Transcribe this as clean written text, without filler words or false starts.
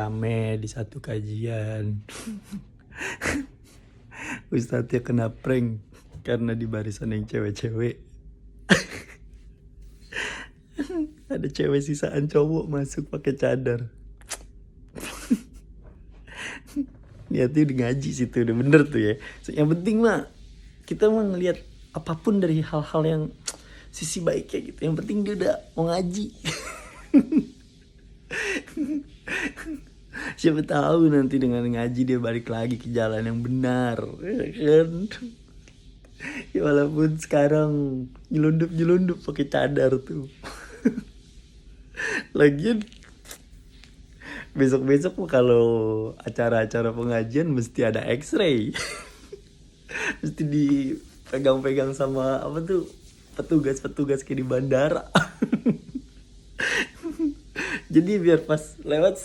rame di satu kajian. Ustadznya kena prank karena di barisan yang cewek-cewek ada cewek sisaan cowok masuk pakai cadar. Niatnya udah ngaji situ, udah bener tuh ya. Yang penting mah kita mau ngelihat apapun dari hal-hal yang sisi baiknya gitu. Yang penting dia udah mau ngaji. Siapa tahu nanti dengan ngaji dia balik lagi ke jalan yang benar, ya kan? Ya walaupun sekarang nyelundup pakai cadar tuh. Lagian besok kalau acara-acara pengajian mesti ada X-ray. Mesti dipegang-pegang sama apa tuh petugas kayak di bandara. Jadi biar pas lewat